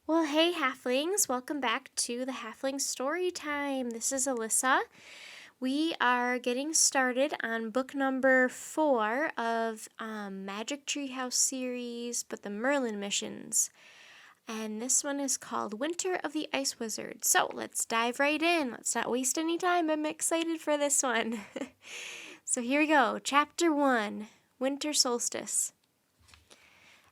Well, hey, Halflings, welcome back to the Halfling Story Time. This is Alyssa. We are getting started on book number 4 of Magic Treehouse series, but the Merlin missions. And this one is called Winter of the Ice Wizard. So let's dive right in. Let's not waste any time. I'm excited for this one. So here we go. Chapter 1, Winter Solstice.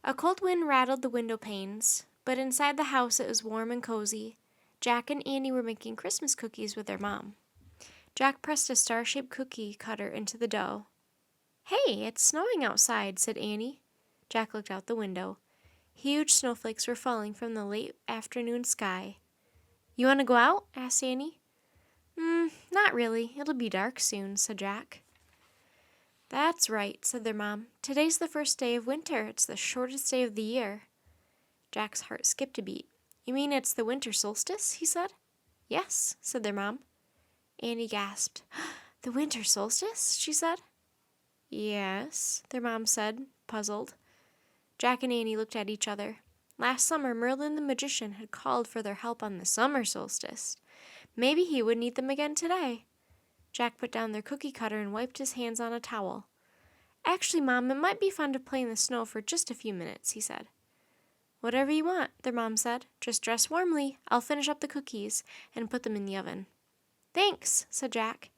A cold wind rattled the window panes, but inside the house it was warm and cozy. Jack and Annie were making Christmas cookies with their mom. Jack pressed a star-shaped cookie cutter into the dough. "Hey, it's snowing outside," said Annie. Jack looked out the window. Huge snowflakes were falling from the late afternoon sky. "You want to go out?" asked Annie. Not really. It'll be dark soon," said Jack. "That's right," said their mom. "Today's the first day of winter. It's the shortest day of the year." Jack's heart skipped a beat. "You mean it's the winter solstice?" he said. "Yes," said their mom. Annie gasped. "The winter solstice?" she said. "Yes," their mom said, puzzled. Jack and Annie looked at each other. Last summer, Merlin the magician had called for their help on the summer solstice. Maybe he would need them again today. Jack put down their cookie cutter and wiped his hands on a towel. "Actually, Mom, it might be fun to play in the snow for just a few minutes," he said. "Whatever you want," their mom said. "Just dress warmly. I'll finish up the cookies and put them in the oven." "Thanks," said Jack.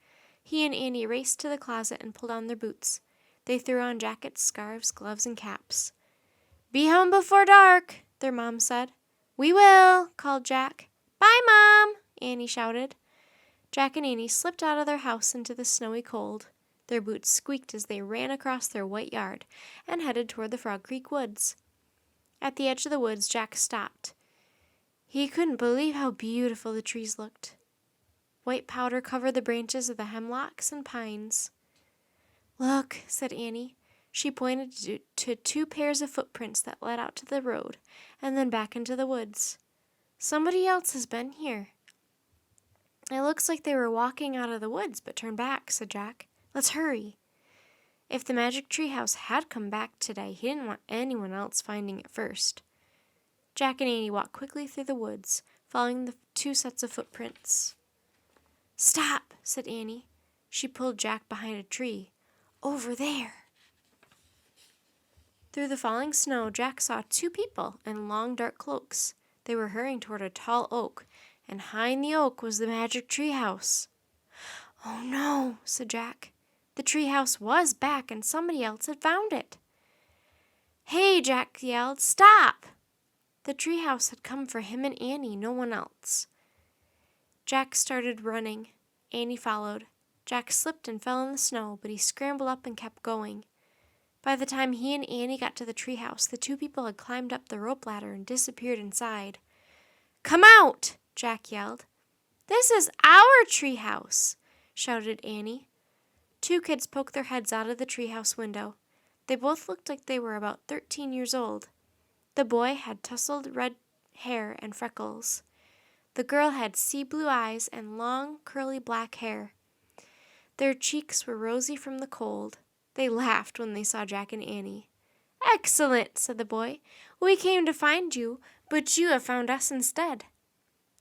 He and Annie raced to the closet and pulled on their boots. They threw on jackets, scarves, gloves, and caps. "Be home before dark," their mom said. "We will," called Jack. "Bye, Mom," Annie shouted. Jack and Annie slipped out of their house into the snowy cold. Their boots squeaked as they ran across their white yard and headed toward the Frog Creek woods. At the edge of the woods, Jack stopped. He couldn't believe how beautiful the trees looked. White powder covered the branches of the hemlocks and pines. "Look," said Annie. She pointed to 2 pairs of footprints that led out to the road and then back into the woods. "Somebody else has been here." "It looks like they were walking out of the woods but turned back," said Jack. "Let's hurry." If the magic treehouse had come back today, he didn't want anyone else finding it first. Jack and Annie walked quickly through the woods, following the 2 sets of footprints. "Stop," said Annie. She pulled Jack behind a tree. "Over there." Through the falling snow, Jack saw 2 people in long, dark cloaks. They were hurrying toward a tall oak, and behind the oak was the magic treehouse. "Oh no," said Jack. The treehouse was back, and somebody else had found it. "Hey," Jack yelled, "stop!" The treehouse had come for him and Annie, no one else. Jack started running. Annie followed. Jack slipped and fell in the snow, but he scrambled up and kept going. By the time he and Annie got to the treehouse, the 2 people had climbed up the rope ladder and disappeared inside. "Come out!" Jack yelled. "This is our treehouse!" shouted Annie. 2 kids poked their heads out of the treehouse window. They both looked like they were about 13 years old. The boy had tousled red hair and freckles. The girl had sea blue eyes and long, curly black hair. Their cheeks were rosy from the cold. They laughed when they saw Jack and Annie. "Excellent," said the boy. "We came to find you, but you have found us instead."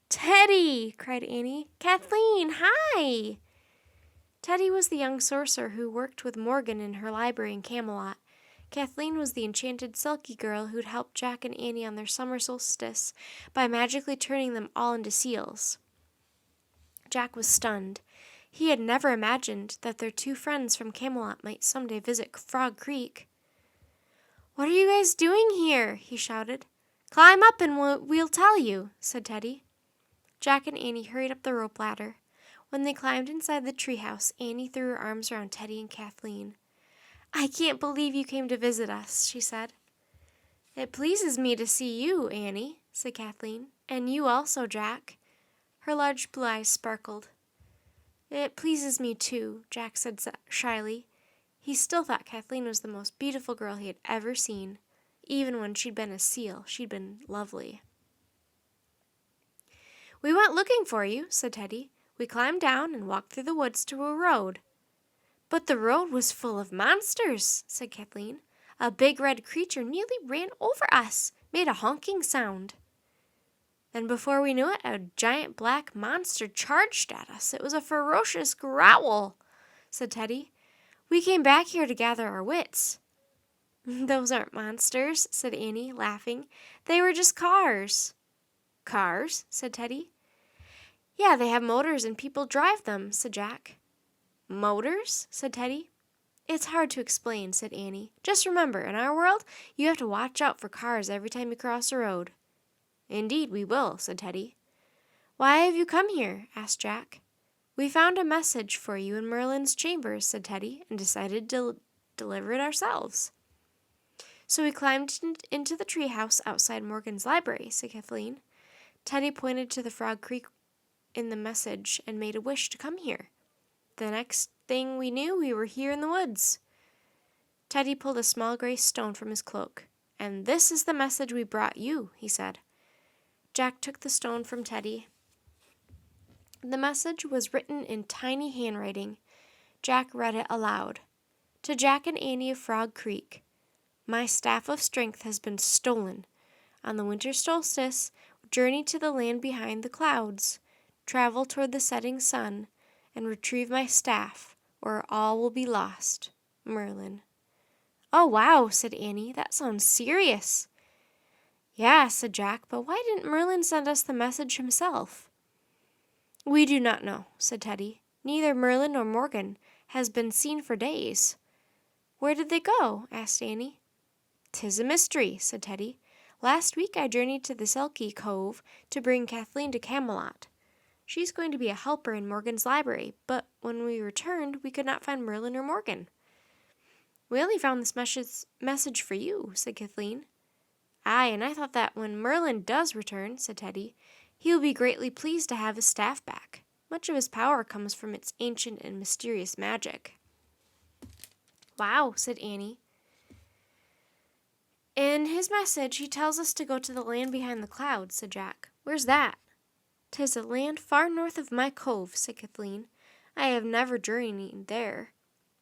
"Teddy!" cried Annie. "Kathleen, hi!" Teddy was the young sorcerer who worked with Morgan in her library in Camelot. Kathleen was the enchanted Silky girl who'd helped Jack and Annie on their summer solstice by magically turning them all into seals. Jack was stunned. He had never imagined that their 2 friends from Camelot might someday visit Frog Creek. "What are you guys doing here?" he shouted. "Climb up and we'll tell you," said Teddy. Jack and Annie hurried up the rope ladder. When they climbed inside the treehouse, Annie threw her arms around Teddy and Kathleen. "I can't believe you came to visit us," she said. "It pleases me to see you, Annie," said Kathleen. "And you also, Jack." Her large blue eyes sparkled. "It pleases me too," Jack said shyly. He still thought Kathleen was the most beautiful girl he had ever seen. Even when she'd been a seal, she'd been lovely. "We went looking for you," said Teddy. "We climbed down and walked through the woods to a road." "But the road was full of monsters," said Kathleen. "A big red creature nearly ran over us, made a honking sound." Then before we knew it, a giant black monster charged at us. It was a ferocious growl, said Teddy. We came back here to gather our wits. Those aren't monsters, said Annie, laughing. They were just cars. Cars? Said Teddy. Yeah, they have motors and people drive them, said Jack. Motors? Said Teddy. It's hard to explain, said Annie. Just remember, in our world, you have to watch out for cars every time you cross a road. Indeed, we will, said Teddy. Why have you come here? Asked Jack. We found a message for you in Merlin's chambers, said Teddy, and decided to deliver it ourselves. So we climbed into the treehouse outside Morgan's library, said Kathleen. Teddy pointed to the Frog Creek in the message and made a wish to come here. The next thing we knew, we were here in the woods. Teddy pulled a small gray stone from his cloak. And this is the message we brought you, he said. Jack took the stone from Teddy. The message was written in tiny handwriting. Jack read it aloud. To Jack and Annie of Frog Creek. My staff of strength has been stolen. On the winter solstice, journey to the land behind the clouds. Travel toward the setting sun, and retrieve my staff, or all will be lost. Merlin. Oh, wow, said Annie. That sounds serious. Yeah, said Jack, but why didn't Merlin send us the message himself? We do not know, said Teddy. Neither Merlin nor Morgan has been seen for days. Where did they go? Asked Annie. 'Tis a mystery, said Teddy. Last week I journeyed to the Selkie Cove to bring Kathleen to Camelot. She's going to be a helper in Morgan's library, but when we returned, we could not find Merlin or Morgan. We only found this message for you, said Kathleen. Aye, and I thought that when Merlin does return, said Teddy, he will be greatly pleased to have his staff back. Much of his power comes from its ancient and mysterious magic. Wow, said Annie. In his message, he tells us to go to the land behind the clouds, said Jack. Where's that? 'Tis a land far north of my cove, said Kathleen. I have never journeyed there.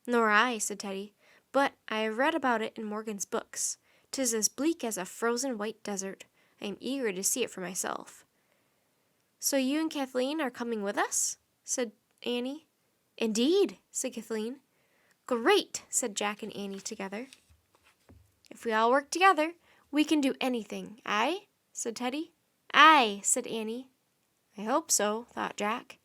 Nor I, said Teddy, but I have read about it in Morgan's books. 'Tis as bleak as a frozen white desert. I am eager to see it for myself. So you and Kathleen are coming with us? Said Annie. Indeed, said Kathleen. Great, said Jack and Annie together. If we all work together, we can do anything, aye? Said Teddy. Aye, said Annie. I hope so, thought Jack.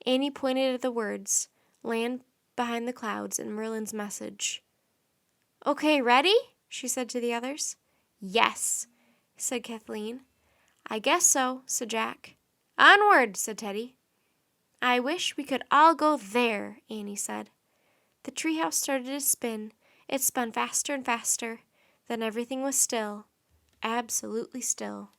Annie pointed at the words, land behind the clouds, and Merlin's message. Okay, ready? She said to the others. Yes, said Kathleen. I guess so, said Jack. Onward, said Teddy. I wish we could all go there, Annie said. The treehouse started to spin. It spun faster and faster. Then everything was still, absolutely still.